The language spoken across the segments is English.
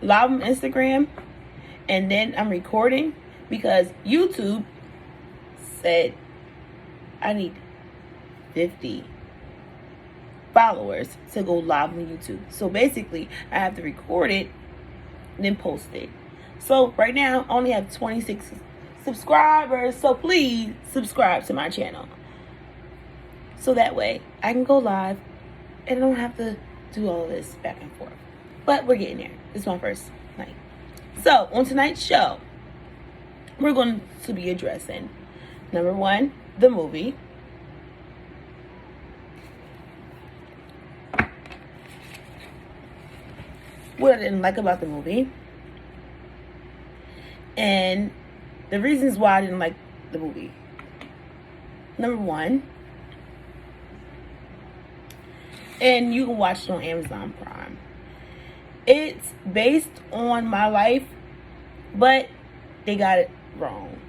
live on Instagram and then I'm recording because YouTube said I need 50 followers to go live on YouTube. So basically, I have to record it and then post it. So right now, I only have 26 subscribers. So please subscribe to my channel. So that way, I can go live and I don't have to do all of this back and forth. But we're getting there. This is my first night. So on tonight's show, we're going to be addressing, number one, the movie. What I didn't like about the movie. And the reasons why I didn't like the movie. Number one, and you can watch it on Amazon Prime. It's based on my life, but they got it wrong.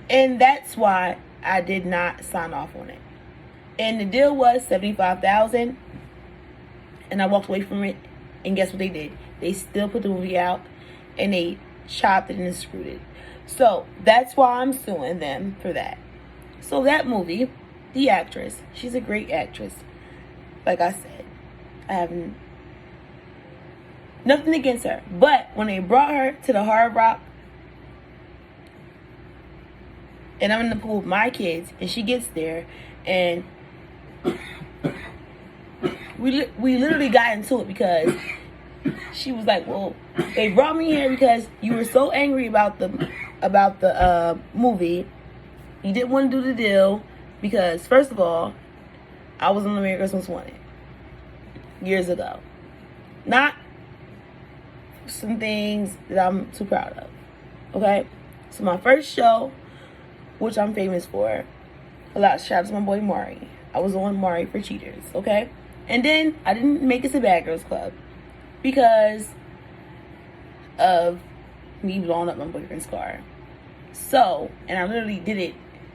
And that's why I did not sign off on it. And the deal was $75,000, and I walked away from it. And guess what they did? They still put the movie out, and they chopped it and screwed it. So that's why I'm suing them for that. So that movie, the actress, she's a great actress. Like I said, I have nothing against her. But when they brought her to the Hard Rock, and I'm in the pool with my kids, and she gets there, and we literally got into it because she was like, well, they brought me here because you were so angry about the movie. You didn't want to do the deal because, first of all, I was on America's Most Wanted years ago. Not some things that I'm too proud of. Okay? So my first show, which I'm famous for, a lot of shout out to my boy Mari. I was on Mari for Cheaters. Okay? And then I didn't make it to Bad Girls Club because of me blowing up my boyfriend's car. So, and I literally did it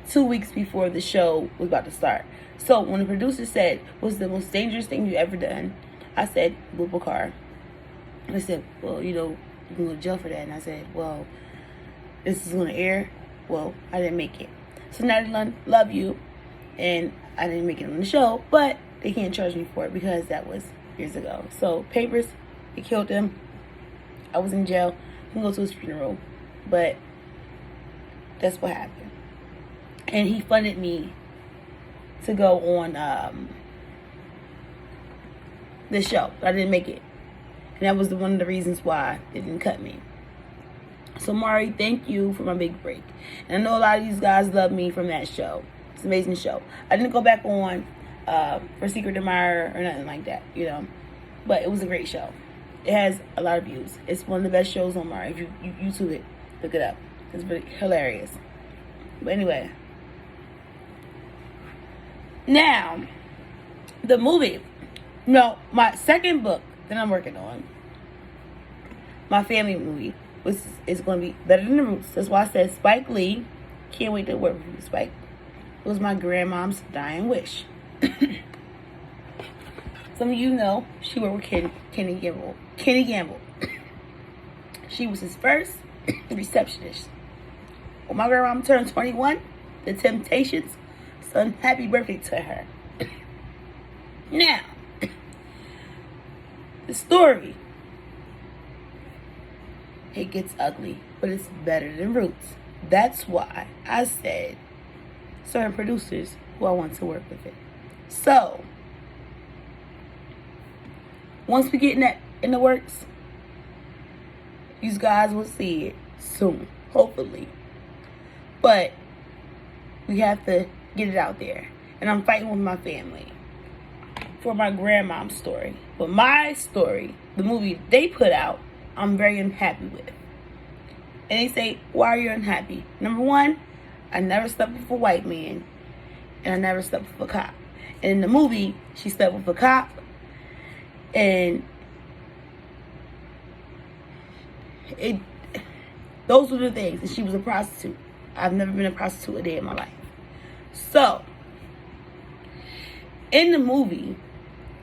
2 weeks before the show was about to start. So when the producer said, what's the most dangerous thing you ever done? I said, whoop a car. And they said, well, you know, you can go to jail for that. And I said, well, this is going to air. Well, I didn't make it. So now they love you. And I didn't make it on the show, but they can't charge me for it because that was years ago. So papers, they killed him. I was in jail. I can go to his funeral. But that's what happened. And he funded me to go on the show. I didn't make it. And that was one of the reasons why they didn't cut me. So Mari, thank you for my big break. And I know a lot of these guys love me from that show. It's an amazing show. I didn't go back on for Secret Admirer or nothing like that, you know. But it was a great show. It has a lot of views. It's one of the best shows on Mari. If you YouTube it, look it up. It's really hilarious. But anyway. Now, the movie. No, my second book that I'm working on, my family movie, is going to be better than The Roots. That's why I said Spike Lee. Can't wait to work with you, Spike. It was my grandmom's dying wish. Some of you know she worked with Kenny Gamble. Kenny Gamble. She was his first receptionist. When my grandma turned 21, The Temptations, so happy birthday to her. Now, the story, it gets ugly, but it's better than Roots. That's why I said certain producers who I want to work with it. So, once we get in the works, you guys will see it soon, hopefully. But we have to get it out there. And I'm fighting with my family for my grandmom's story. But my story, the movie they put out, I'm very unhappy with. And they say, why are you unhappy? Number one, I never slept with a white man. And I never slept with a cop. And in the movie, she slept with a cop. And those were the things. And she was a prostitute. I've never been a prostitute a day in my life. So, in the movie,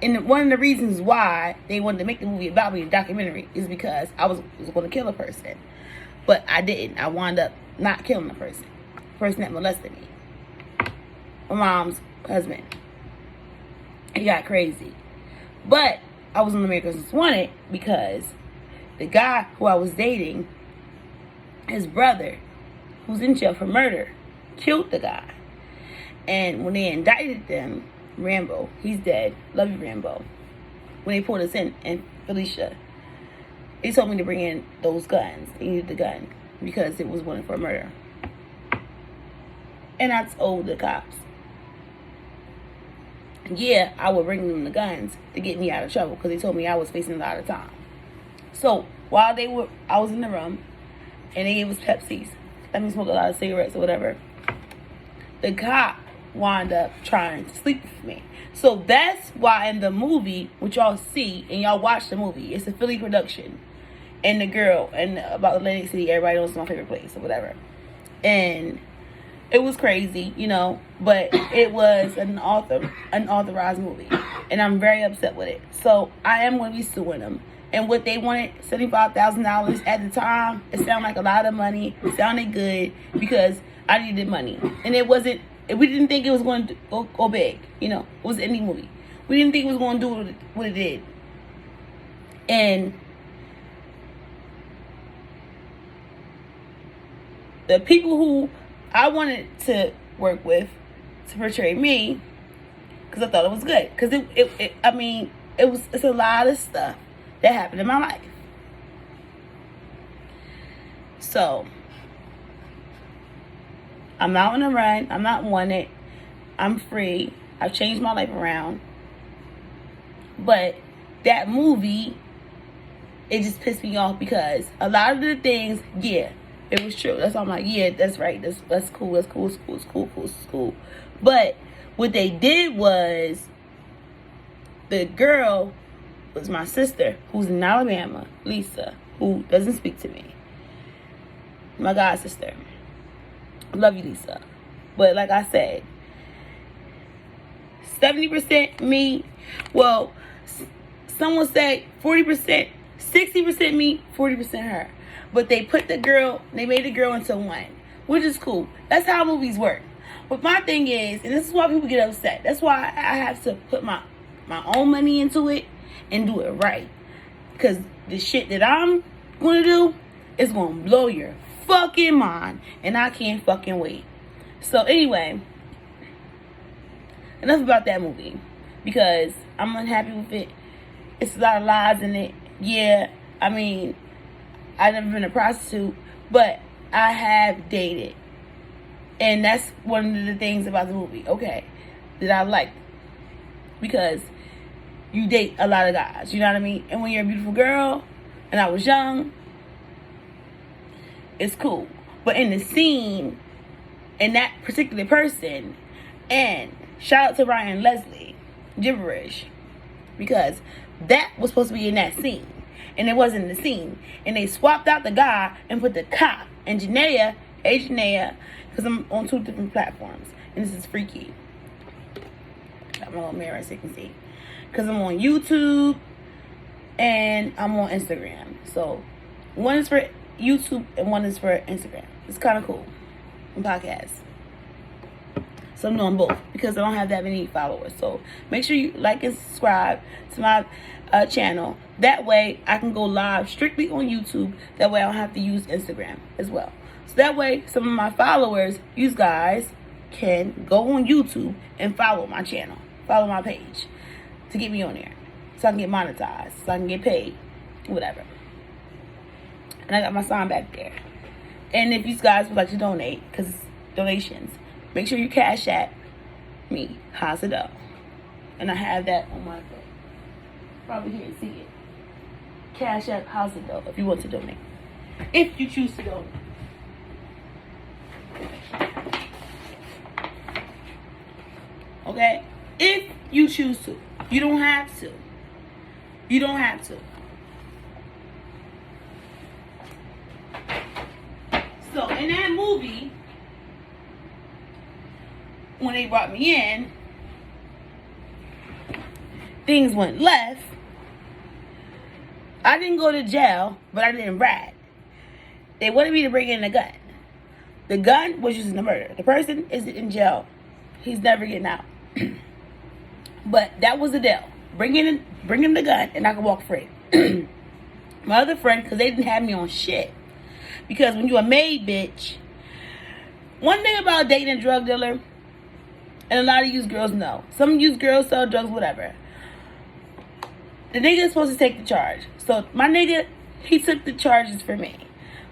And one of the reasons why they wanted to make the movie about me, the documentary, is because I was going to kill a person. But I didn't. I wound up not killing the person. The person that molested me. My mom's husband. He got crazy. But I was on America's Most Wanted because the guy who I was dating, his brother, who's in jail for murder, killed the guy. And when they indicted them, Rambo, he's dead. Love you, Rambo. When they pulled us in, and Felicia, they told me to bring in those guns. They needed the gun because it was wanted for murder. And I told the cops, yeah, I would bring them the guns to get me out of trouble because they told me I was facing a lot of time. So while I was in the room and they gave us Pepsis, let me smoke a lot of cigarettes or whatever, the cop wound up trying to sleep with me. So that's why in the movie, which y'all see and y'all watch the movie, it's a Philly production, and the girl and about Atlantic City, everybody knows it's my favorite place or whatever, and it was crazy, you know, but it was an unauthorized movie, and I'm very upset with it. So I am going to be suing them. And what they wanted, $75,000 at the time, it sounded like a lot of money. It sounded good because I needed money, and it wasn't. We didn't think it was going to go big, you know. It was an indie movie. We didn't think it was going to do what it did. And the people who I wanted to work with to portray me, because I thought it was good. Because it's a lot of stuff that happened in my life. So I'm not on the run. I'm not wanted. I'm free. I've changed my life around. But that movie, it just pissed me off because a lot of the things, yeah, it was true. That's why I'm like, yeah, that's right. That's cool. That's cool. It's cool. But what they did was, the girl was my sister, who's in Alabama, Lisa, who doesn't speak to me. My god sister. Love you, Lisa. But like I said, 70% me. Well, someone said 40%, 60% me, 40% her. But they made the girl into one, which is cool. That's how movies work. But my thing is, and this is why people get upset. That's why I have to put my own money into it and do it right. Because the shit that I'm going to do is going to blow your fucking mind. And I can't fucking wait. So anyway, enough about that movie. Because I'm unhappy with it. It's a lot of lies in it. Yeah, I mean, I've never been a prostitute. But I have dated. And that's one of the things about the movie. Okay. That I liked. Because you date a lot of guys, you know what I mean? And when you're a beautiful girl, and I was young, it's cool. But in the scene, and that particular person, and shout out to Ryan Leslie, Gibberish, because that was supposed to be in that scene, and it wasn't in the scene. And they swapped out the guy and put the cop, and Janaea, because I'm on 2 different platforms, and this is freaky. Got my little mirror so you can see. Because I'm on YouTube and I'm on Instagram. So one is for YouTube and one is for Instagram. It's kind of cool. And podcasts. So I'm doing both because I don't have that many followers. So make sure you like and subscribe to my channel. That way I can go live strictly on YouTube. That way I don't have to use Instagram as well. So that way some of my followers, you guys, can go on YouTube and follow my channel. Follow my page. To get me on there. So I can get monetized. So I can get paid. Whatever. And I got my sign back there. And if you guys would like to donate, because donations, make sure you cash at me, Hasido. And I have that on my phone. Probably here to see it. Cash at Hasido if you want to donate. If you choose to donate. Okay? If you choose to. You don't have to. You don't have to. So, in that movie, when they brought me in, things went left, I didn't go to jail, but I didn't rat. They wanted me to bring in a gun. The gun was used in the murder. The person is in jail. He's never getting out. But that was the deal. Bring in the gun, and I can walk free. My other friend, because they didn't have me on shit. Because when you a maid bitch, one thing about dating a drug dealer, and a lot of used girls know. Some used girls sell drugs, whatever. The nigga is supposed to take the charge. So my nigga, he took the charges for me.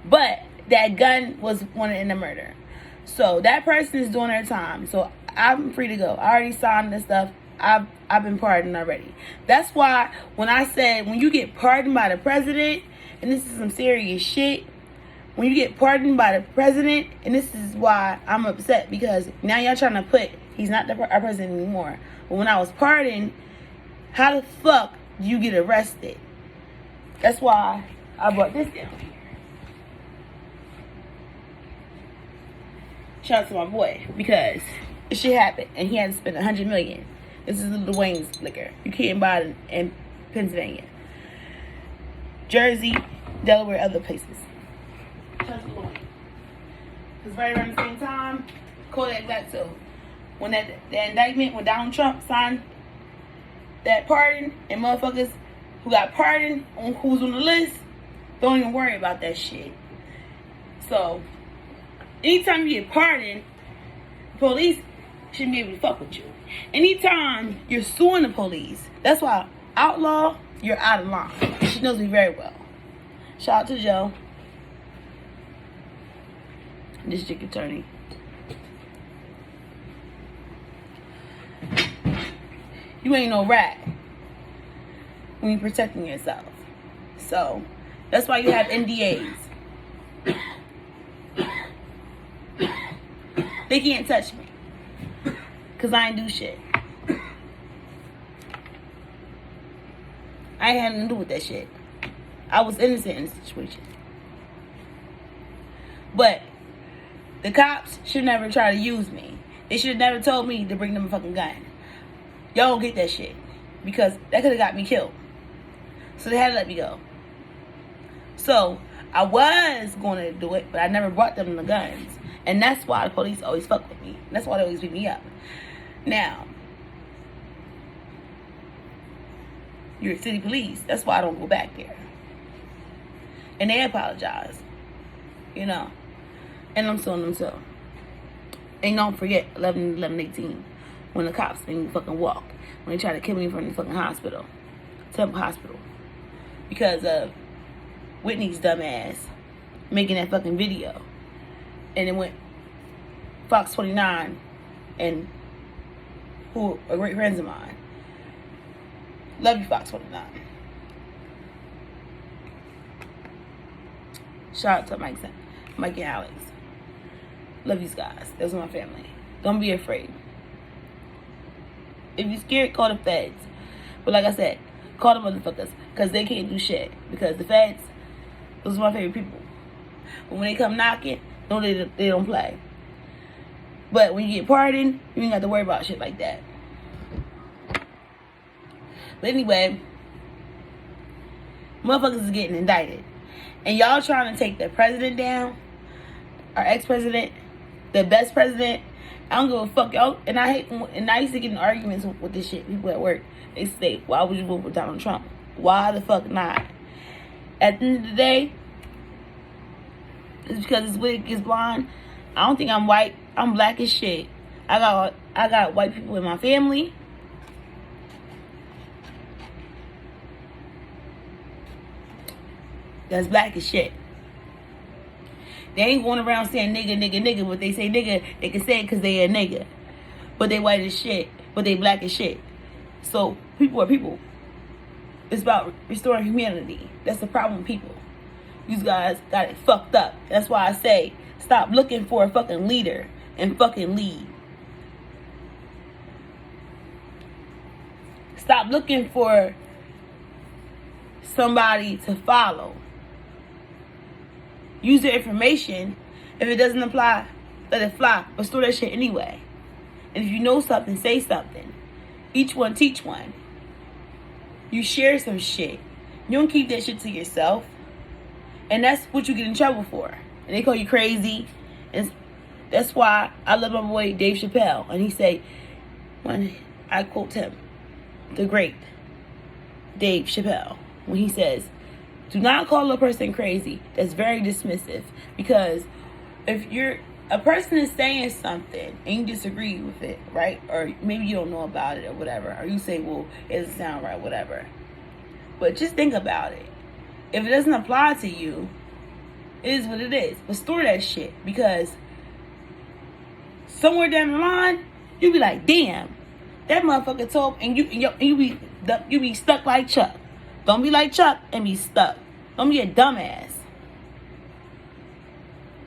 But that gun was wanted in the murder. So that person is doing their time. So I'm free to go. I already signed this stuff. I've been pardoned already. That's why when I said when you get pardoned by the president, and this is some serious shit, when you get pardoned by the president, and this is why I'm upset, because now y'all trying to put he's not our president anymore. But when I was pardoned, how the fuck do you get arrested? That's why I brought this down here. Shout out to my boy, because this shit happened and he had to spend $100 million. This is Lil Wayne's liquor. You can't buy it in Pennsylvania, Jersey, Delaware, other places. Shout out to Lil Wayne. Because right around the same time, Kodak got too. When the indictment, when Donald Trump signed that pardon, and motherfuckers who got pardoned, who's on the list, don't even worry about that shit. So, anytime you get pardoned, police shouldn't be able to fuck with you. Anytime you're suing the police, that's why outlaw, you're out of line. She knows me very well. Shout out to Joe, district attorney. You ain't no rat when you're protecting yourself. So that's why you have NDAs. They can't touch me because I ain't do shit. I ain't had nothing to do with that shit. I was innocent in the situation. But the cops should never try to use me. They should have never told me to bring them a fucking gun. Y'all don't get that shit, because that could have got me killed. So they had to let me go. So I was going to do it, but I never brought them the guns. And that's why the police always fuck with me. That's why they always beat me up. Now, you're city police. That's why I don't go back there. And they apologize. You know. And I'm suing them too. And don't forget 11/11/18. When the cops made me fucking walk. When they tried to kill me from the fucking hospital. Temple Hospital. Because of Whitney's dumb ass making that fucking video. And it went Fox 29 and who are great friends of mine. Love you, Fox 29. Shout out to Mike and Alex. Love you guys. Those are my family. Don't be afraid. If you're scared, call the feds. But like I said, call the motherfuckers. Because they can't do shit. Because the feds, those are my favorite people. But when they come knocking, no, they don't play. But when you get pardoned, you ain't got to worry about shit like that. But anyway, motherfuckers is getting indicted. And y'all trying to take the president down, our ex-president, the best president. I don't give a fuck, y'all. And I used to get in arguments with this shit. People at work, they say, why would you vote for Donald Trump? Why the fuck not? At the end of the day, it's because this wig is blonde. I don't think I'm white. I'm black as shit. I got white people in my family. That's black as shit. They ain't going around saying nigga, but they say nigga, they can say it because they a nigga. But they white as shit, but they black as shit. So, people are people. It's about restoring humanity. That's the problem with people. You guys got it fucked up. That's why I say, stop looking for a fucking leader and fucking lead. Stop looking for somebody to follow. Use their information. If it doesn't apply, let it fly. But store that shit anyway. And if you know something, say something. Each one teach one. you share some shit. You don't keep that shit to yourself. And that's what you get in trouble for. And they call you crazy. And that's why I love my boy Dave Chappelle. And he say, when I quote him, the great Dave Chappelle, when he says, do not call a person crazy. That's very dismissive. Because if a person is saying something and you disagree with it, right? Or maybe you don't know about it or whatever. Or you say, well, it doesn't sound right, whatever. But just think about it. If it doesn't apply to you, it is what it is. But store that shit. Because somewhere down the line, you be like, damn, that motherfucker told, and you be stuck like Chuck. Don't be like Chuck and be stuck. Don't be a dumbass.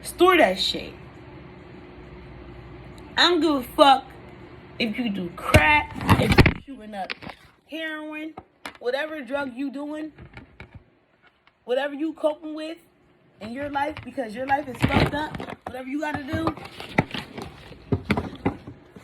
Store that shit. I don't give a fuck if you do crack, if you shooting up heroin, whatever drug you doing, whatever you coping with in your life because your life is fucked up, whatever you gotta do,